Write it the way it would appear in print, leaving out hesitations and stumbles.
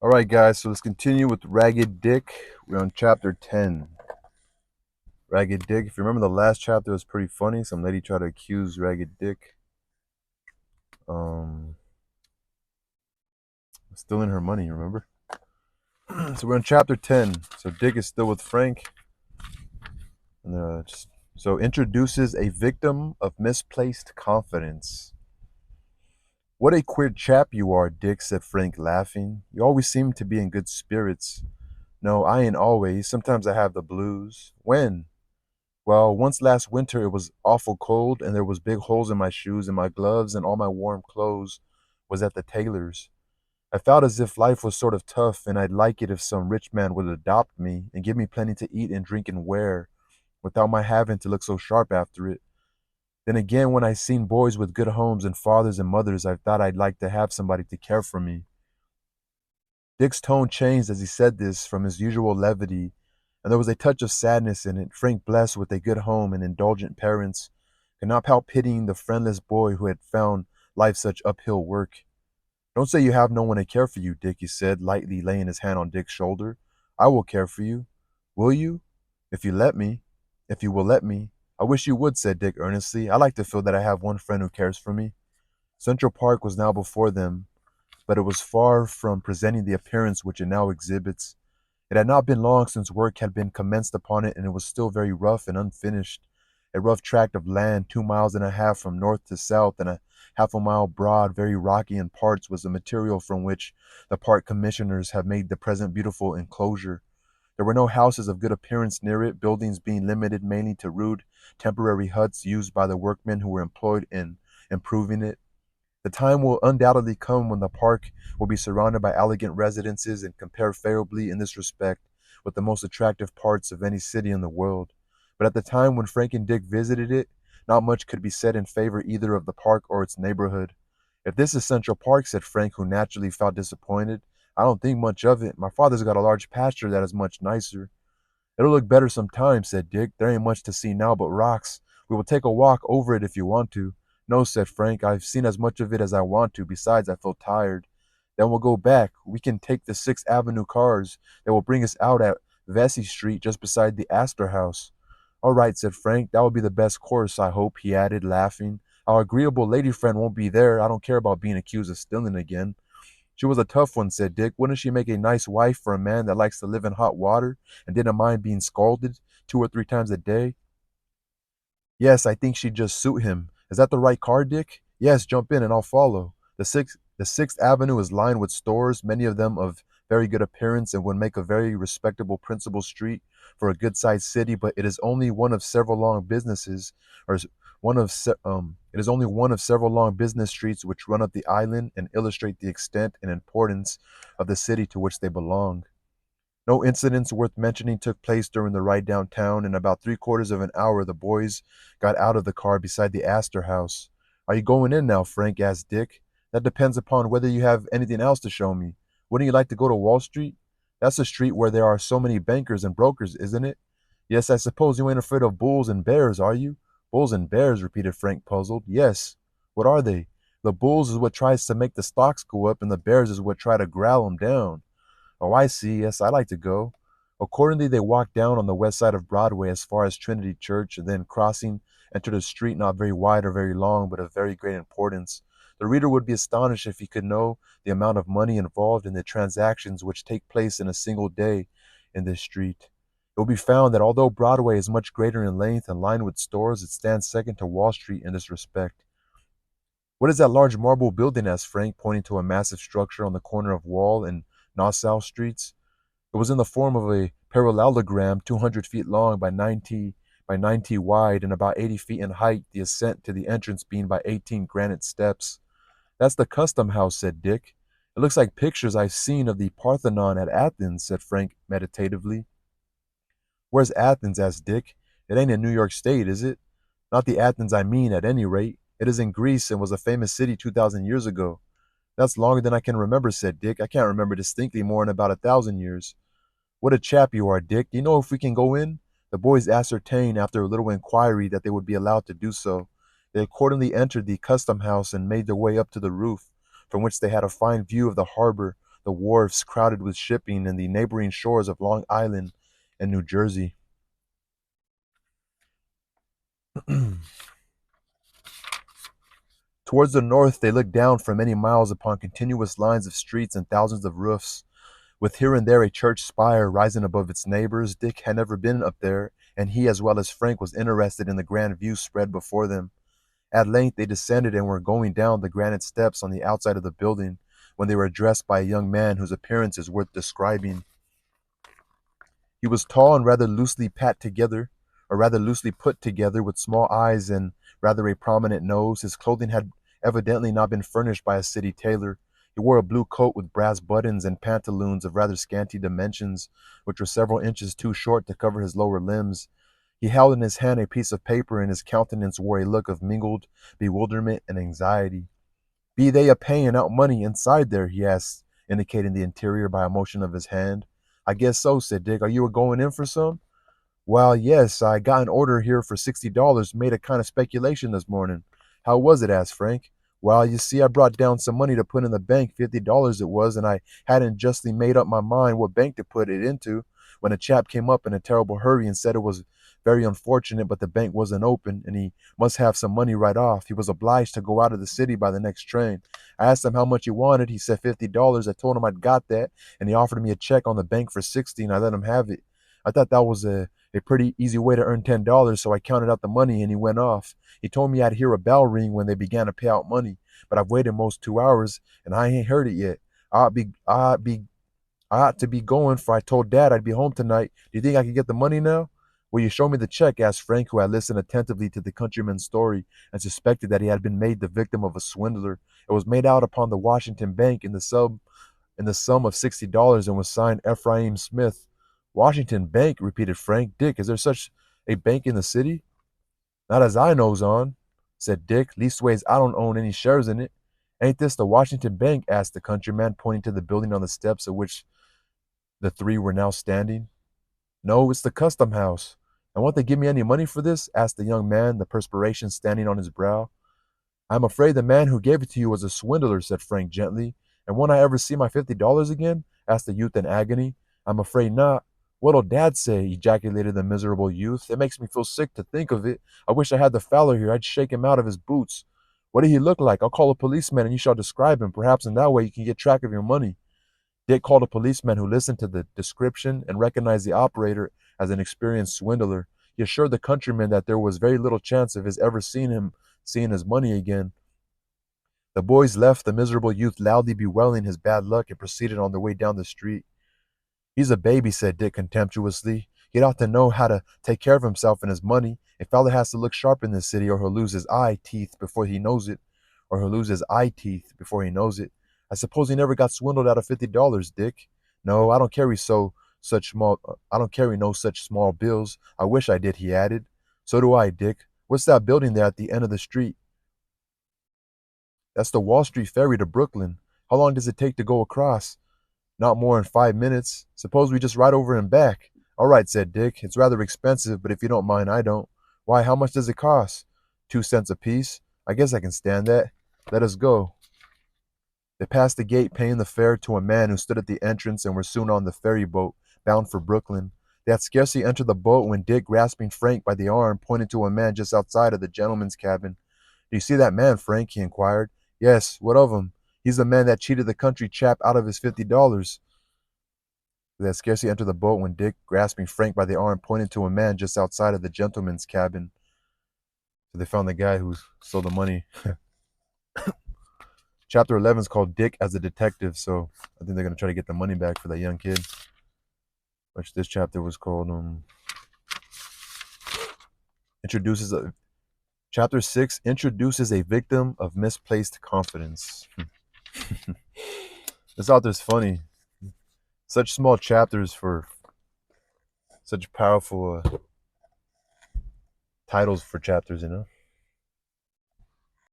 Alright, guys, so let's continue with Ragged Dick. We're on chapter 10. Ragged Dick. If you remember, the last chapter was pretty funny. Some lady tried to accuse Ragged Dick. Um, Stealing her money, remember? So we're on chapter 10. So Dick is still with Frank. And so introduces a victim of misplaced confidence. What a queer chap you are, Dick, said Frank, laughing. You always seem to be in good spirits. No, I ain't always. Sometimes I have the blues. When? Well, once last winter it was awful cold and there was big holes in my shoes and my gloves and all my warm clothes was at the tailor's. I felt as if life was sort of tough and I'd like it if some rich man would adopt me and give me plenty to eat and drink and wear without my having to look so sharp after it. Then again, when I seen boys with good homes and fathers and mothers, I thought I'd like to have somebody to care for me. Dick's tone changed as he said this from his usual levity, and there was a touch of sadness in it. Frank, blessed with a good home and indulgent parents, could not help pitying the friendless boy who had found life such uphill work. Don't say you have no one to care for you, Dick, he said, lightly laying his hand on Dick's shoulder. I will care for you. Will you? If you let me. If you will let me. I wish you would, said Dick earnestly. I like to feel that I have one friend who cares for me. Central Park was now before them, but it was far from presenting the appearance which it now exhibits. It had not been long since work had been commenced upon it, and it was still very rough and unfinished. A rough tract of land, 2 miles and a half from north to south, and a half a mile broad, very rocky in parts, was the material from which the park commissioners have made the present beautiful enclosure. There were no houses of good appearance near it, buildings being limited mainly to rude, temporary huts used by the workmen who were employed in improving it. The time will undoubtedly come when the park will be surrounded by elegant residences and compare favorably in this respect with the most attractive parts of any city in the world. But at the time when Frank and Dick visited it, not much could be said in favor either of the park or its neighborhood. If this is Central Park, said Frank, who naturally felt disappointed, I don't think much of it. My father's got a large pasture that is much nicer. It'll look better sometime, said Dick. There ain't much to see now but rocks. We will take a walk over it if you want to. No, said Frank. I've seen as much of it as I want to. Besides, I feel tired. Then we'll go back. We can take the 6th Avenue cars that will bring us out at Vesey Street just beside the Astor House. All right, said Frank. That will be the best course, I hope, he added, laughing. Our agreeable lady friend won't be there. I don't care about being accused of stealing again. She was a tough one, said Dick. Wouldn't she make a nice wife for a man that likes to live in hot water and didn't mind being scalded 2 or 3 times a day? Yes, I think she'd just suit him. Is that the right car, Dick? Yes, jump in and I'll follow. The Sixth Avenue is lined with stores, many of them of very good appearance, and would make a very respectable principal street for a good-sized city. But it is only one of several long businesses, or it is only one of several long business streets which run up the island and illustrate the extent and importance of the city to which they belong. No incidents worth mentioning took place during the ride downtown. In about 3/4 of an hour, the boys got out of the car beside the Astor House. Are you going in now, Frank? Asked Dick. That depends upon whether you have anything else to show me. Wouldn't you like to go to Wall Street? That's a street where there are so many bankers and brokers, isn't it? Yes, I suppose you ain't afraid of bulls and bears, are you? Bulls and bears, repeated Frank, puzzled. Yes. What are they? The bulls is what tries to make the stocks go up, and the bears is what try to growl 'em down. Oh, I see. Yes, I like to go. Accordingly, they walked down on the west side of Broadway as far as Trinity Church, and then crossing, entered a street not very wide or very long, but of very great importance. The reader would be astonished if he could know the amount of money involved in the transactions which take place in a single day in this street. It will be found that although Broadway is much greater in length and lined with stores, it stands second to Wall Street in this respect. What is that large marble building? Asked Frank, pointing to a massive structure on the corner of Wall and Nassau streets. It was in the form of a parallelogram 200 feet long by 90 wide and about 80 feet in height, the ascent to the entrance being by 18 granite steps. That's the custom house, said Dick. It looks like pictures I've seen of the Parthenon at Athens, said Frank meditatively. Where's Athens? Asked Dick. It ain't in New York State, is it? Not the Athens I mean, at any rate. It is in Greece and was a famous city 2,000 years ago. That's longer than I can remember, said Dick. I can't remember distinctly more than about 1,000 years. What a chap you are, Dick. Do you know if we can go in? The boys ascertained after a little inquiry that they would be allowed to do so. They accordingly entered the custom house and made their way up to the roof, from which they had a fine view of the harbor, the wharves crowded with shipping and the neighboring shores of Long Island and New Jersey. Towards the north, they looked down for many miles upon continuous lines of streets and thousands of roofs, with here and there a church spire rising above its neighbors. Dick had never been up there, and he, as well as Frank, was interested in the grand view spread before them. At length they descended and were going down the granite steps on the outside of the building when they were addressed by a young man whose appearance is worth describing. He was tall and rather loosely put together, with small eyes and rather a prominent nose. His clothing had evidently not been furnished by a city tailor. He wore a blue coat with brass buttons and pantaloons of rather scanty dimensions, which were several inches too short to cover his lower limbs. He held in his hand a piece of paper, and his countenance wore a look of mingled bewilderment and anxiety. "Be they a paying out money inside there?" he asked, indicating the interior by a motion of his hand. "I guess so," said Dick. "Are you a going in for some?" "Well, yes, I got an order here for $60. Made a kind of speculation this morning." "How was it?" asked Frank. "Well, you see, I brought down some money to put in the bank, $50 it was, and I hadn't justly made up my mind what bank to put it into, when a chap came up in a terrible hurry and said it was very unfortunate, but the bank wasn't open, and he must have some money right off. He was obliged to go out of the city by the next train. I asked him how much he wanted. He said $50. I told him I'd got that, and he offered me a check on the bank for 60, and I let him have it. I thought that was a pretty easy way to earn $10, so I counted out the money and he went off. He told me I'd hear a bell ring when they began to pay out money, but I've waited most 2 hours and I ain't heard it yet. I ought, be, I, ought be, I ought to be going, for I told Dad I'd be home tonight. Do you think I can get the money now?" "Will you show me the check?" asked Frank, who had listened attentively to the countryman's story and suspected that he had been made the victim of a swindler. It was made out upon the Washington Bank in the sum of $60 and was signed Ephraim Smith. "Washington Bank," repeated Frank. "Dick, is there such a bank in the city?" "Not as I knows on," said Dick. "Leastways, I don't own any shares in it." "Ain't this the Washington Bank?" asked the countryman, pointing to the building on the steps of which the three were now standing. "No, it's the Custom House." "And won't they give me any money for this?" asked the young man, the perspiration standing on his brow. "I'm afraid the man who gave it to you was a swindler," said Frank gently. "And won't I ever see my $50 again?" asked the youth in agony. "I'm afraid not." "What'll Dad say?" ejaculated the miserable youth. "It makes me feel sick to think of it. I wish I had the fellow here. I'd shake him out of his boots." "What did he look like? I'll call a policeman and you shall describe him. Perhaps in that way you can get track of your money." Dick called a policeman, who listened to the description and recognized the operator as an experienced swindler. He assured the countryman that there was very little chance of his ever seeing his money again. The boys left the miserable youth loudly bewailing his bad luck and proceeded on their way down the street. "He's a baby," said Dick contemptuously. "He'd ought to know how to take care of himself and his money. A feller has to look sharp in this city, or he'll lose his eye teeth before he knows it. I suppose he never got swindled out of $50, Dick." "No, I don't carry no such small bills. I wish I did," he added. "So do I, Dick. What's that building there at the end of the street?" "That's the Wall Street ferry to Brooklyn." "How long does it take to go across?" "Not more than 5 minutes. Suppose we just ride over and back." "All right," said Dick. "It's rather expensive, but if you don't mind, I don't." "Why, how much does it cost?" "2 cents apiece. I guess I can stand that. Let us go." They passed the gate, paying the fare to a man who stood at the entrance, and were soon on the ferry boat, bound for Brooklyn. They had scarcely entered the boat when Dick, grasping Frank by the arm, pointed to a man just outside of the gentleman's cabin. "Do you see that man, Frank?" he inquired. "Yes, what of him?" "He's the man that cheated the country chap out of his $50. They had scarcely entered the boat when Dick, grasping Frank by the arm, pointed to a man just outside of the gentleman's cabin. So they found the guy who stole the money. Chapter 11 is called Dick as a Detective, so I think they're going to try to get the money back for that young kid. Which this chapter was called introduces a Chapter 6 introduces a victim of misplaced confidence. This author's funny. Such small chapters for such powerful titles for chapters, you know?